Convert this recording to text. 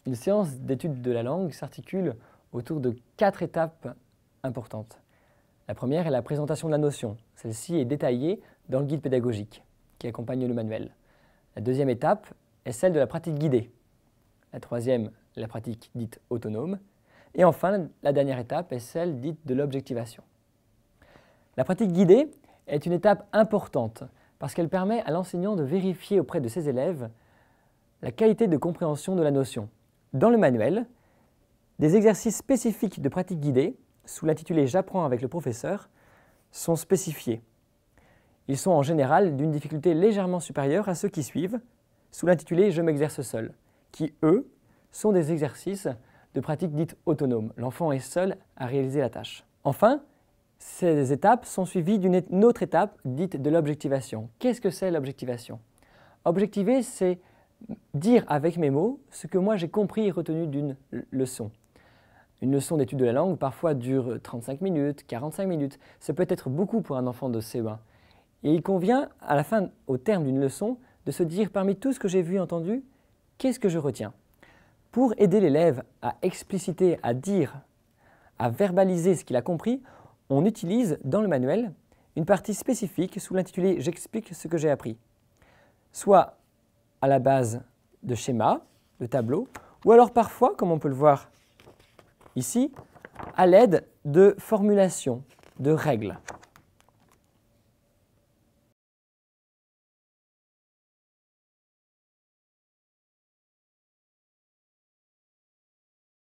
Une séance d'étude de la langue s'articule autour de 4 étapes importantes. La première est la présentation de la notion. Celle-ci est détaillée dans le guide pédagogique qui accompagne le manuel. La deuxième étape est celle de la pratique guidée. La troisième, la pratique dite autonome. Et enfin, la dernière étape est celle dite de l'objectivation. La pratique guidée est une étape importante parce qu'elle permet à l'enseignant de vérifier auprès de ses élèves la qualité de compréhension de la notion. Dans le manuel, des exercices spécifiques de pratique guidée, sous l'intitulé « J'apprends avec le professeur », sont spécifiés. Ils sont en général d'une difficulté légèrement supérieure à ceux qui suivent, sous l'intitulé « Je m'exerce seul », qui, eux, sont des exercices de pratique dite autonome. L'enfant est seul à réaliser la tâche. Enfin, ces étapes sont suivies d'une autre étape dite de l'objectivation. Qu'est-ce que c'est l'objectivation? Objectiver, c'est dire avec mes mots ce que moi j'ai compris et retenu d'une leçon. Une leçon d'étude de la langue parfois dure 35 minutes, 45 minutes. Ça peut être beaucoup pour un enfant de CE1. Et il convient, à la fin, au terme d'une leçon, de se dire parmi tout ce que j'ai vu et entendu, qu'est-ce que je retiens? Pour aider l'élève à expliciter, à dire, à verbaliser ce qu'il a compris, on utilise dans le manuel une partie spécifique sous l'intitulé « J'explique ce que j'ai appris », soit à la base de schémas, de tableaux, ou alors parfois, comme on peut le voir ici, à l'aide de formulations, de règles.